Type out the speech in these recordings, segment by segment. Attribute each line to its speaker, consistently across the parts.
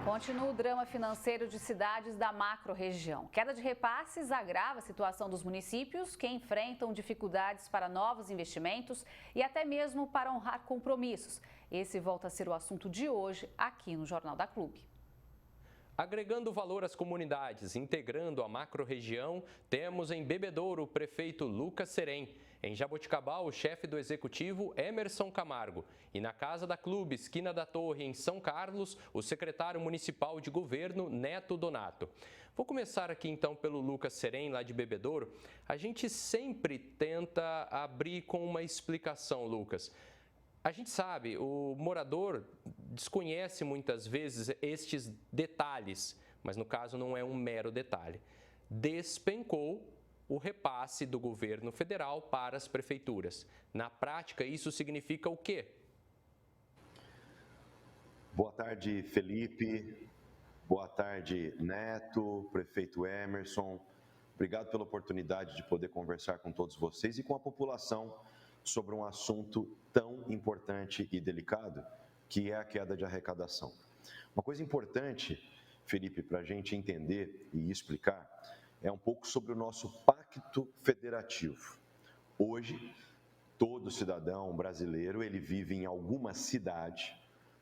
Speaker 1: Continua o drama financeiro de cidades da macro-região. Queda de repasses agrava a situação dos municípios que enfrentam dificuldades para novos investimentos e até mesmo para honrar compromissos. Esse volta a ser o assunto de hoje aqui no Jornal da Clube.
Speaker 2: Agregando valor às comunidades, integrando a macro-região, temos em Bebedouro o prefeito Lucas Serem. Em Jaboticabal, o chefe do executivo Emerson Camargo. E na Casa da Clube, esquina da Torre, em São Carlos, o secretário municipal de governo Neto Donato. Vou começar aqui então pelo Lucas Serem, lá de Bebedouro. A gente sempre tenta abrir com uma explicação, Lucas. A gente sabe, o morador desconhece muitas vezes estes detalhes, mas no caso não é um mero detalhe. Despencou o repasse do governo federal para as prefeituras. Na prática, isso significa o quê?
Speaker 3: Boa tarde, Felipe. Boa tarde, Neto, prefeito Emerson. Obrigado pela oportunidade de poder conversar com todos vocês e com a população sobre um assunto tão importante e delicado, que é a queda de arrecadação. Uma coisa importante, Felipe, para a gente entender e explicar, é um pouco sobre o nosso pacto federativo. Hoje, todo cidadão brasileiro, ele vive em alguma cidade,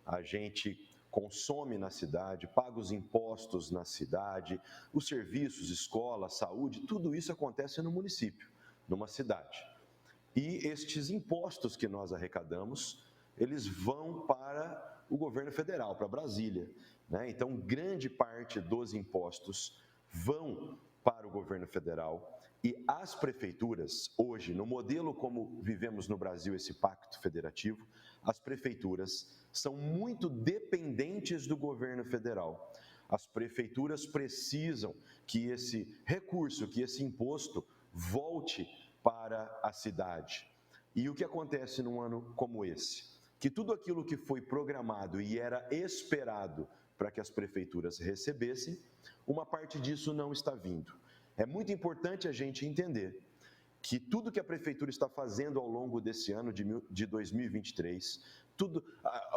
Speaker 3: a gente consome na cidade, paga os impostos na cidade, os serviços, escola, saúde, tudo isso acontece no município, numa cidade. E estes impostos que nós arrecadamos, eles vão para o governo federal, para Brasília, né? Então, grande parte dos impostos vão para o governo federal e as prefeituras, hoje, no modelo como vivemos no Brasil, esse pacto federativo, as prefeituras são muito dependentes do governo federal. As prefeituras precisam que esse recurso, que esse imposto volte para a cidade. E o que acontece num ano como esse? Que tudo aquilo que foi programado e era esperado para que as prefeituras recebessem, uma parte disso não está vindo. É muito importante a gente entender que tudo que a prefeitura está fazendo ao longo desse ano de 2023,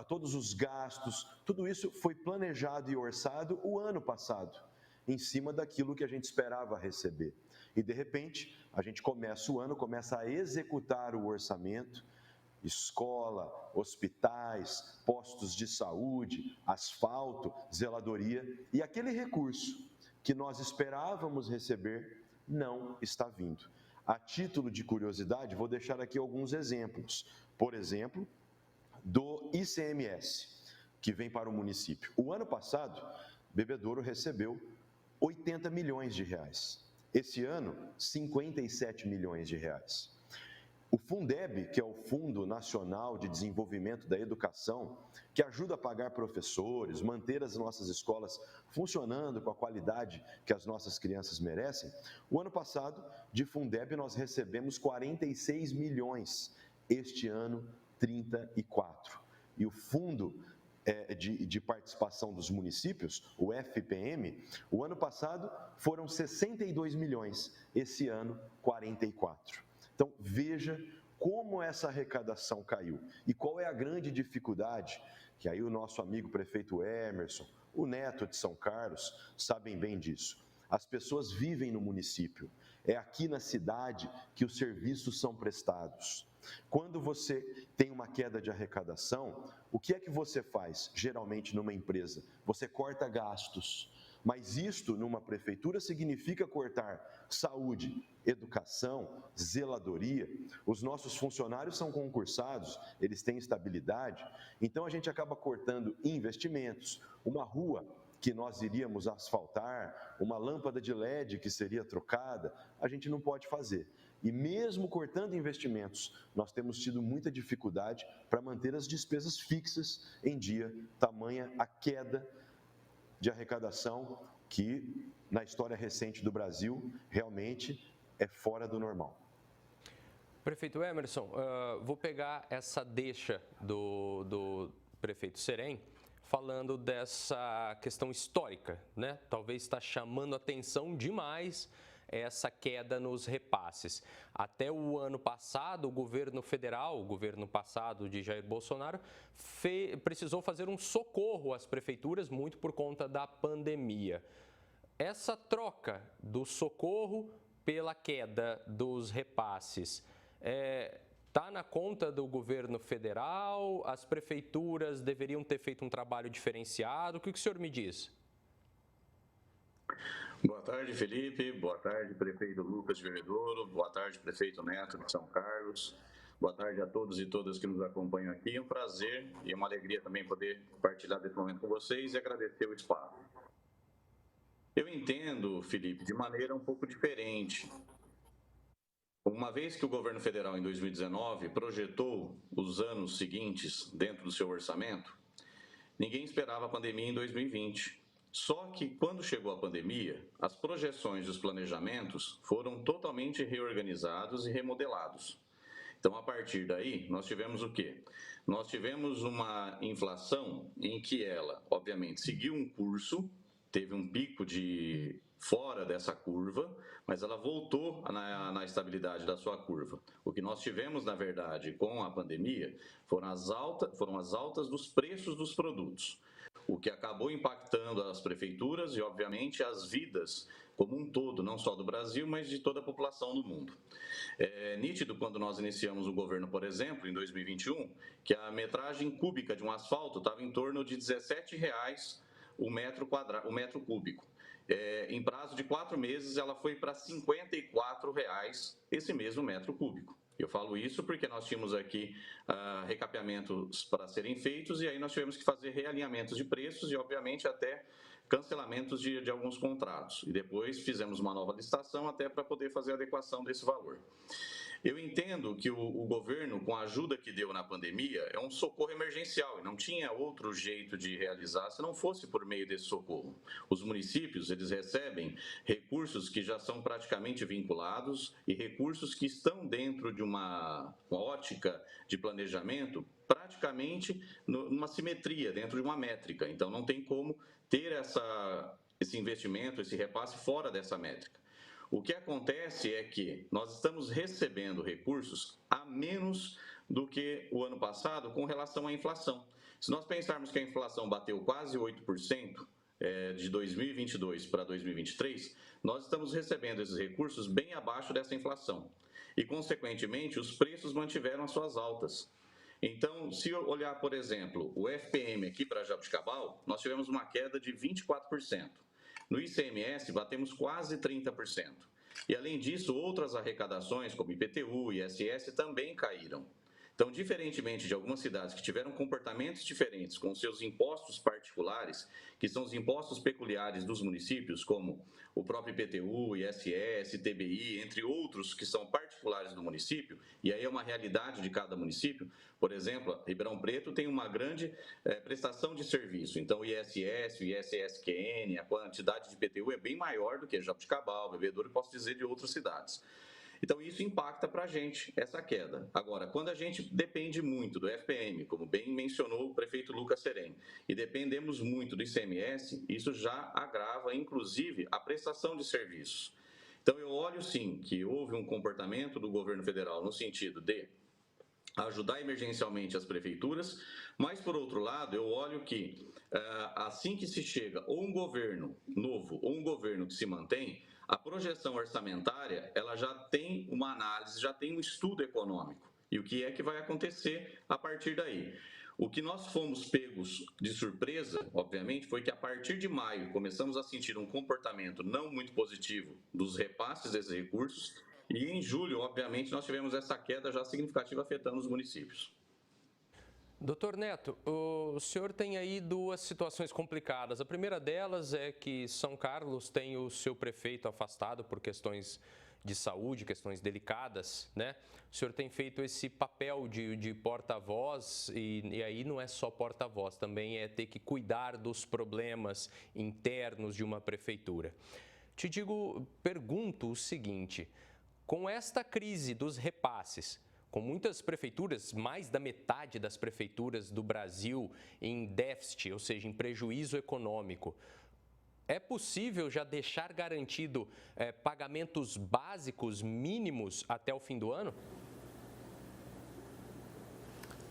Speaker 3: todos os gastos, tudo isso foi planejado e orçado o ano passado, em cima daquilo que a gente esperava receber. E, de repente, a gente começa o ano, começa a executar o orçamento, escola, hospitais, postos de saúde, asfalto, zeladoria, e aquele recurso que nós esperávamos receber não está vindo. A título de curiosidade, vou deixar aqui alguns exemplos. Por exemplo, do ICMS, que vem para o município. O ano passado, Bebedouro recebeu 80 milhões de reais. Esse ano, 57 milhões de reais. O Fundeb, que é o Fundo Nacional de Desenvolvimento da Educação, que ajuda a pagar professores, manter as nossas escolas funcionando com a qualidade que as nossas crianças merecem, o ano passado, de Fundeb, nós recebemos 46 milhões. Este ano, 34. E o Fundo de Participação dos Municípios, o FPM, o ano passado foram 62 milhões, esse ano, 44. Então, veja como essa arrecadação caiu e qual é a grande dificuldade, que aí o nosso amigo prefeito Emerson, o Neto de São Carlos, sabem bem disso. As pessoas vivem no município, é aqui na cidade que os serviços são prestados. Quando você tem uma queda de arrecadação, o que é que você faz, geralmente, numa empresa? Você corta gastos. Mas isto, numa prefeitura, significa cortar saúde, educação, zeladoria. Os nossos funcionários são concursados, eles têm estabilidade. Então, a gente acaba cortando investimentos. Uma rua que nós iríamos asfaltar, uma lâmpada de LED que seria trocada, a gente não pode fazer. E mesmo cortando investimentos, nós temos tido muita dificuldade para manter as despesas fixas em dia, tamanha a queda de arrecadação que, na história recente do Brasil, realmente é fora do normal.
Speaker 2: Prefeito Emerson, vou pegar essa deixa do prefeito Serem, falando dessa questão histórica, né? Talvez está chamando atenção demais essa queda nos repasses. Até o ano passado, o governo federal, o governo passado de Jair Bolsonaro, precisou fazer um socorro às prefeituras, muito por conta da pandemia. Essa troca do socorro pela queda dos repasses está na conta do governo federal? As prefeituras deveriam ter feito um trabalho diferenciado? O que o senhor me diz?
Speaker 4: Boa tarde, Felipe. Boa tarde, prefeito Lucas de Bebedouro. Boa tarde, prefeito Neto de São Carlos. Boa tarde a todos e todas que nos acompanham aqui. É um prazer e uma alegria também poder compartilhar desse momento com vocês e agradecer o espaço. Eu entendo, Felipe, de maneira um pouco diferente. Uma vez que o governo federal, em 2019, projetou os anos seguintes dentro do seu orçamento, ninguém esperava a pandemia em 2020. Só que, quando chegou a pandemia, as projeções e os planejamentos foram totalmente reorganizados e remodelados. Então, a partir daí, nós tivemos o quê? Nós tivemos uma inflação em que ela, obviamente, seguiu um curso, teve um pico de fora dessa curva, mas ela voltou na estabilidade da sua curva. O que nós tivemos, na verdade, com a pandemia, foram as altas dos preços dos produtos, o que acabou impactando as prefeituras e, obviamente, as vidas como um todo, não só do Brasil, mas de toda a população do mundo. É nítido, quando nós iniciamos o governo, por exemplo, em 2021, que a metragem cúbica de um asfalto estava em torno de R$ 17,00 o metro cúbico. Em prazo de 4 meses, ela foi para R$ 54,00 esse mesmo metro cúbico. Eu falo isso porque nós tínhamos aqui recapeamentos para serem feitos e aí nós tivemos que fazer realinhamentos de preços e, obviamente, até cancelamentos de alguns contratos. E depois fizemos uma nova licitação até para poder fazer a adequação desse valor. Eu entendo que o governo, com a ajuda que deu na pandemia, é um socorro emergencial e não tinha outro jeito de realizar se não fosse por meio desse socorro. Os municípios, eles recebem recursos que já são praticamente vinculados e recursos que estão dentro de uma ótica de planejamento praticamente numa simetria, dentro de uma métrica. Então, não tem como ter esse investimento, esse repasse fora dessa métrica. O que acontece é que nós estamos recebendo recursos a menos do que o ano passado com relação à inflação. Se nós pensarmos que a inflação bateu quase 8% de 2022 para 2023, nós estamos recebendo esses recursos bem abaixo dessa inflação. E, consequentemente, os preços mantiveram as suas altas. Então, se eu olhar, por exemplo, o FPM aqui para Jaboticabal, nós tivemos uma queda de 24%. No ICMS, batemos quase 30%. E, além disso, outras arrecadações, como IPTU e ISS, também caíram. Então, diferentemente de algumas cidades que tiveram comportamentos diferentes com seus impostos particulares, que são os impostos peculiares dos municípios, como o próprio IPTU, ISS, TBI, entre outros que são particulares do município, e aí é uma realidade de cada município. Por exemplo, Ribeirão Preto tem uma grande prestação de serviço, então o ISS, o ISSQN, a quantidade de IPTU é bem maior do que Jaboticabal, Bebedouro, e posso dizer de outras cidades. Então, isso impacta para a gente, essa queda. Agora, quando a gente depende muito do FPM, como bem mencionou o prefeito Lucas Serem, e dependemos muito do ICMS, isso já agrava, inclusive, a prestação de serviços. Então, eu olho, sim, que houve um comportamento do governo federal no sentido de ajudar emergencialmente as prefeituras, mas, por outro lado, eu olho que, assim que se chega ou um governo novo ou um governo que se mantém, a projeção orçamentária, ela já tem uma análise, já tem um estudo econômico. E o que é que vai acontecer a partir daí? O que nós fomos pegos de surpresa, obviamente, foi que a partir de maio começamos a sentir um comportamento não muito positivo dos repasses desses recursos e em julho, obviamente, nós tivemos essa queda já significativa afetando os municípios.
Speaker 2: Doutor Neto, o senhor tem aí duas situações complicadas. A primeira delas é que São Carlos tem o seu prefeito afastado por questões de saúde, questões delicadas, né? O senhor tem feito esse papel de porta-voz e aí não é só porta-voz, também é ter que cuidar dos problemas internos de uma prefeitura. Pergunto o seguinte, com esta crise dos repasses, com muitas prefeituras, mais da metade das prefeituras do Brasil em déficit, ou seja, em prejuízo econômico, é possível já deixar garantido pagamentos básicos mínimos até o fim do ano?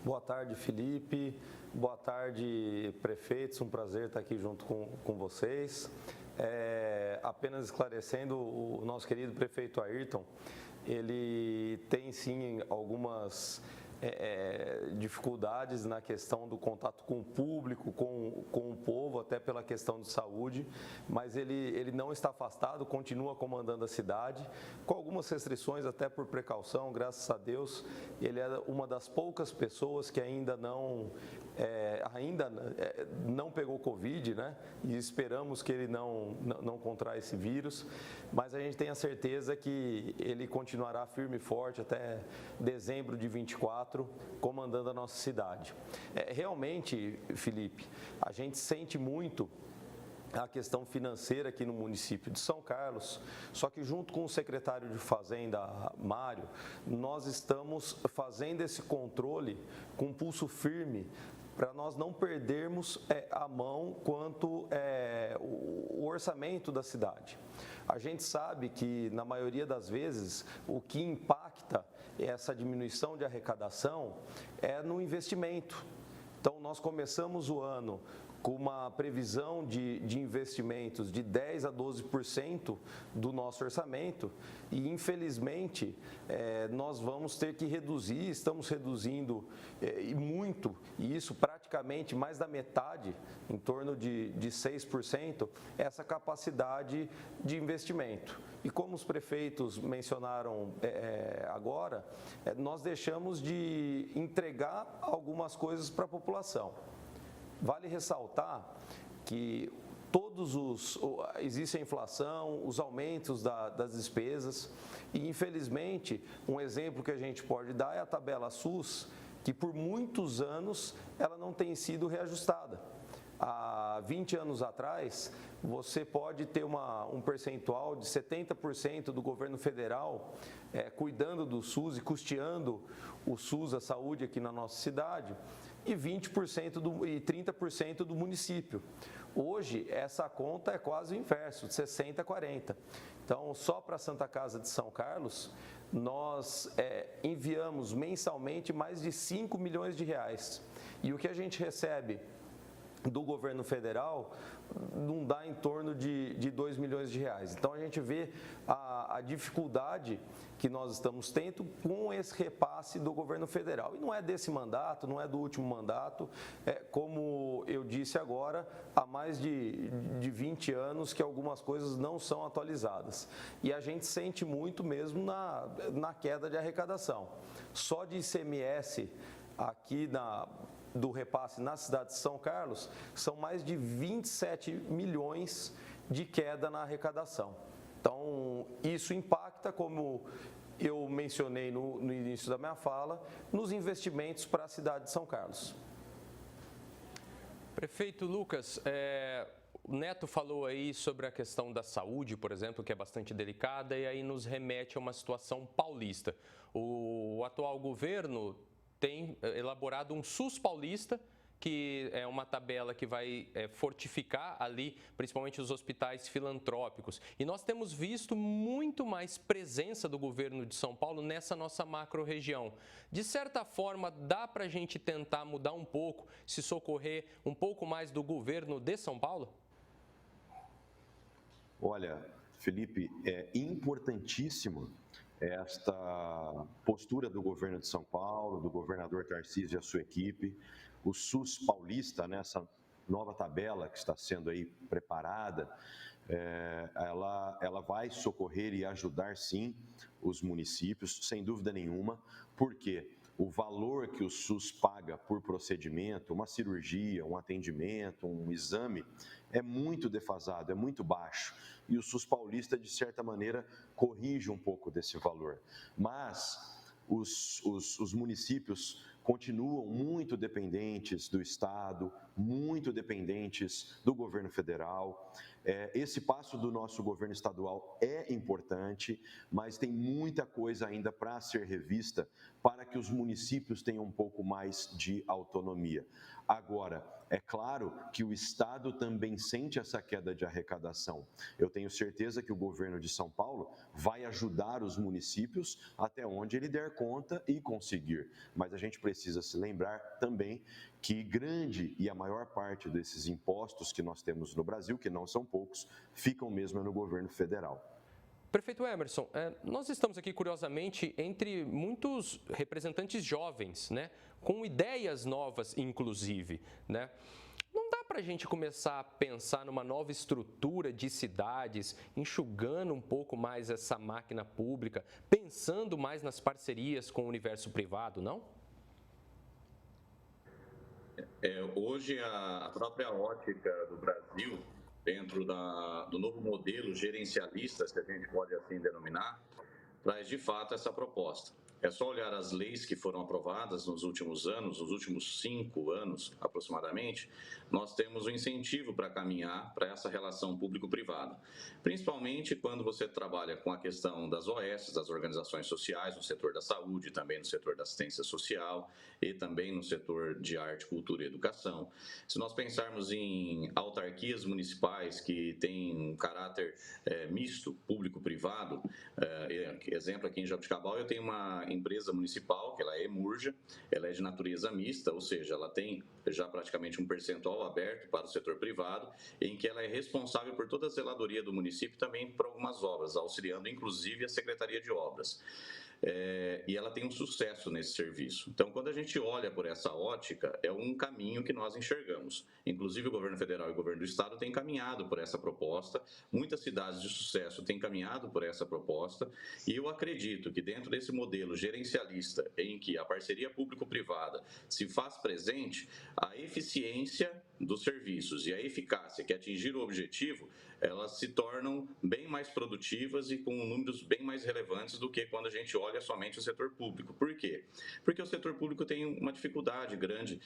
Speaker 5: Boa tarde, Felipe. Boa tarde, prefeitos. Um prazer estar aqui junto com vocês. Apenas esclarecendo, o nosso querido prefeito Ayrton, ele tem sim algumas dificuldades na questão do contato com o público, com o povo, até pela questão de saúde, mas ele não está afastado, continua comandando a cidade, com algumas restrições até por precaução, graças a Deus. Ele é uma das poucas pessoas que ainda não pegou Covid, né? E esperamos que ele não contraia esse vírus, mas a gente tem a certeza que ele continuará firme e forte até dezembro de 24, comandando a nossa cidade. Realmente, Felipe, a gente sente muito a questão financeira aqui no município de São Carlos, só que junto com o secretário de Fazenda, Mário, nós estamos fazendo esse controle com pulso firme para nós não perdermos a mão quanto o orçamento da cidade. A gente sabe que, na maioria das vezes, o que impacta essa diminuição de arrecadação é no investimento. Então, nós começamos o ano com uma previsão de investimentos de 10% a 12% do nosso orçamento e, infelizmente, nós vamos ter que reduzir, estamos reduzindo e muito, e isso praticamente mais da metade, em torno de 6%, essa capacidade de investimento. E como os prefeitos mencionaram agora, nós deixamos de entregar algumas coisas para a população. Vale ressaltar que existe a inflação, os aumentos das despesas e, infelizmente, um exemplo que a gente pode dar é a tabela SUS, que por muitos anos ela não tem sido reajustada. Há 20 anos atrás, você pode ter um percentual de 70% do governo federal cuidando do SUS e custeando o SUS, a saúde aqui na nossa cidade, e 20% e 30% do município. Hoje, essa conta é quase o inverso, de 60% a 40%. Então, só para a Santa Casa de São Carlos, nós enviamos mensalmente mais de 5 milhões de reais. E o que a gente recebe do governo federal não dá em torno de 2 milhões de reais. Então, a gente vê a dificuldade que nós estamos tendo com esse repasse do governo federal. E não é desse mandato, não é do último mandato, como eu disse agora, há mais de 20 anos que algumas coisas não são atualizadas. E a gente sente muito mesmo na queda de arrecadação. Só de ICMS aqui do repasse na cidade de São Carlos, são mais de 27 milhões de queda na arrecadação. Então, isso impacta, como eu mencionei no início da minha fala, nos investimentos para a cidade de São Carlos.
Speaker 2: Prefeito Lucas, o Neto falou aí sobre a questão da saúde, por exemplo, que é bastante delicada, e aí nos remete a uma situação paulista. O atual governo tem elaborado um SUS paulista, que é uma tabela que vai fortificar ali, principalmente os hospitais filantrópicos. E nós temos visto muito mais presença do governo de São Paulo nessa nossa macro-região. De certa forma, dá para a gente tentar mudar um pouco, se socorrer um pouco mais do governo de São Paulo?
Speaker 3: Olha, Felipe, é importantíssimo esta postura do governo de São Paulo, do governador Tarcísio e a sua equipe. O SUS paulista, nessa nova tabela que está sendo aí preparada, ela vai socorrer e ajudar, sim, os municípios, sem dúvida nenhuma, porque o valor que o SUS paga por procedimento, uma cirurgia, um atendimento, um exame, é muito defasado, é muito baixo. E o SUS paulista, de certa maneira, corrige um pouco desse valor. Mas os municípios continuam muito dependentes do Estado, muito dependentes do governo federal. Esse passo do nosso governo estadual é importante, mas tem muita coisa ainda para ser revista para que os municípios tenham um pouco mais de autonomia. Agora, É claro que o Estado também sente essa queda de arrecadação. Eu tenho certeza que o governo de São Paulo vai ajudar os municípios até onde ele der conta e conseguir. Mas a gente precisa se lembrar também que grande e a maior parte desses impostos que nós temos no Brasil, que não são poucos, ficam mesmo no governo federal.
Speaker 2: Prefeito Emerson, nós estamos aqui, curiosamente, entre muitos representantes jovens, né, com ideias novas, inclusive, né? Não dá para a gente começar a pensar numa nova estrutura de cidades, enxugando um pouco mais essa máquina pública, pensando mais nas parcerias com o universo privado, não?
Speaker 4: Hoje, a própria ótica do Brasil, dentro do novo modelo gerencialista, se a gente pode assim denominar, traz de fato essa proposta. É só olhar as leis que foram aprovadas nos últimos anos, nos últimos 5 anos aproximadamente, nós temos um incentivo para caminhar para essa relação público-privada. Principalmente quando você trabalha com a questão das OS, das organizações sociais, no setor da saúde, também no setor da assistência social e também no setor de arte, cultura e educação. Se nós pensarmos em autarquias municipais que têm um caráter misto, público-privado, exemplo aqui em Jaboticabal, eu tenho uma empresa municipal, que ela é EMURJA, ela é de natureza mista, ou seja, ela tem já praticamente um percentual aberto para o setor privado, em que ela é responsável por toda a zeladoria do município, também por algumas obras, auxiliando inclusive a Secretaria de Obras. E ela tem um sucesso nesse serviço. Então, quando a gente olha por essa ótica, é um caminho que nós enxergamos. Inclusive, o governo federal e o governo do estado têm caminhado por essa proposta, muitas cidades de sucesso têm caminhado por essa proposta, e eu acredito que dentro desse modelo gerencialista, em que a parceria público-privada se faz presente, a eficiência dos serviços e a eficácia que atingir o objetivo, elas se tornam bem mais produtivas e com números bem mais relevantes do que quando a gente olha somente o setor público. Por quê? Porque o setor público tem uma dificuldade grande,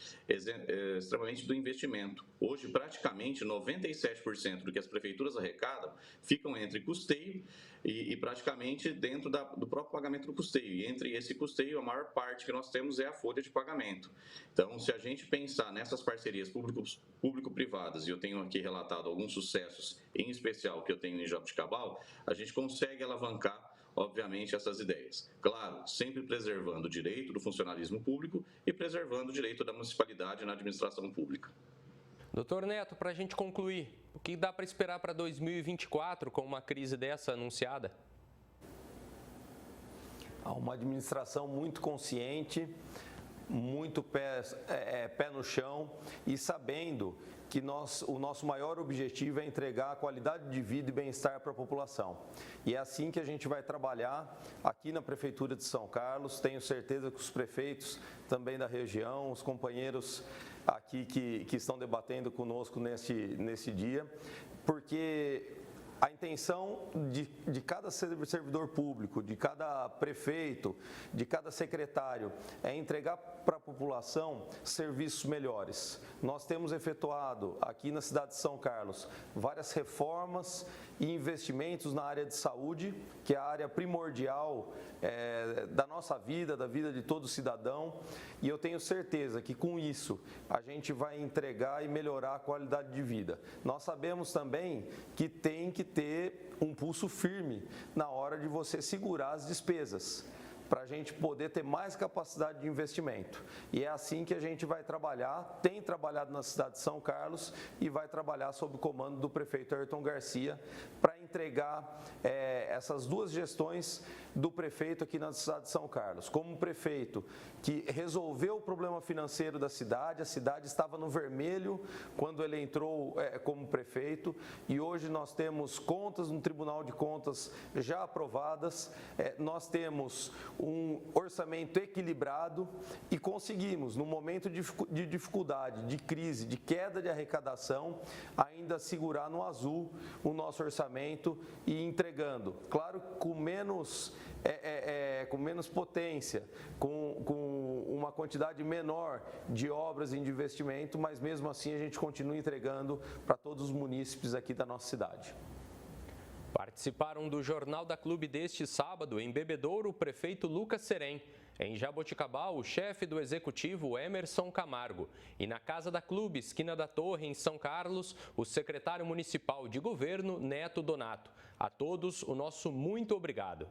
Speaker 4: extremamente do investimento. Hoje, praticamente 97% do que as prefeituras arrecadam ficam entre custeio e praticamente dentro do próprio pagamento do custeio. E entre esse custeio, a maior parte que nós temos é a folha de pagamento. Então, se a gente pensar nessas parcerias público-privadas, e eu tenho aqui relatado alguns sucessos, em especial que eu tenho em Jaboticabal, a gente consegue alavancar, obviamente, essas ideias. Claro, sempre preservando o direito do funcionalismo público e preservando o direito da municipalidade na administração pública.
Speaker 2: Doutor Neto, para a gente concluir, o que dá para esperar para 2024 com uma crise dessa anunciada?
Speaker 5: Há uma administração muito consciente, muito pé no chão e sabendo que o nosso maior objetivo é entregar a qualidade de vida e bem-estar para a população. E é assim que a gente vai trabalhar aqui na Prefeitura de São Carlos. Tenho certeza que os prefeitos também da região, os companheiros aqui que estão debatendo conosco nesse dia, porque a intenção de cada servidor público, de cada prefeito, de cada secretário, é entregar para a população serviços melhores. Nós temos efetuado aqui na cidade de São Carlos várias reformas e investimentos na área de saúde, que é a área primordial da nossa vida, da vida de todo cidadão, e eu tenho certeza que com isso a gente vai entregar e melhorar a qualidade de vida. Nós sabemos também que tem que ter um pulso firme na hora de você segurar as despesas, para a gente poder ter mais capacidade de investimento. E é assim que a gente vai trabalhar, tem trabalhado na cidade de São Carlos e vai trabalhar sob o comando do prefeito Ayrton Garcia para entregar essas duas gestões do prefeito aqui na cidade de São Carlos. Como um prefeito que resolveu o problema financeiro da cidade, a cidade estava no vermelho quando ele entrou como prefeito e hoje nós temos contas no Tribunal de Contas já aprovadas, nós temos um orçamento equilibrado e conseguimos, no momento de dificuldade, de crise, de queda de arrecadação, ainda segurar no azul o nosso orçamento e entregando, claro, com menos potência, com uma quantidade menor de obras e de investimento, mas mesmo assim a gente continua entregando para todos os munícipes aqui da nossa cidade.
Speaker 2: Participaram do Jornal da Clube deste sábado, em Bebedouro, o prefeito Lucas Serem, Em Jaboticabal, o chefe do executivo, Emerson Camargo. E na Casa da Clube, esquina da Torre, em São Carlos, o secretário municipal de governo, Neto Donato. A todos, o nosso muito obrigado.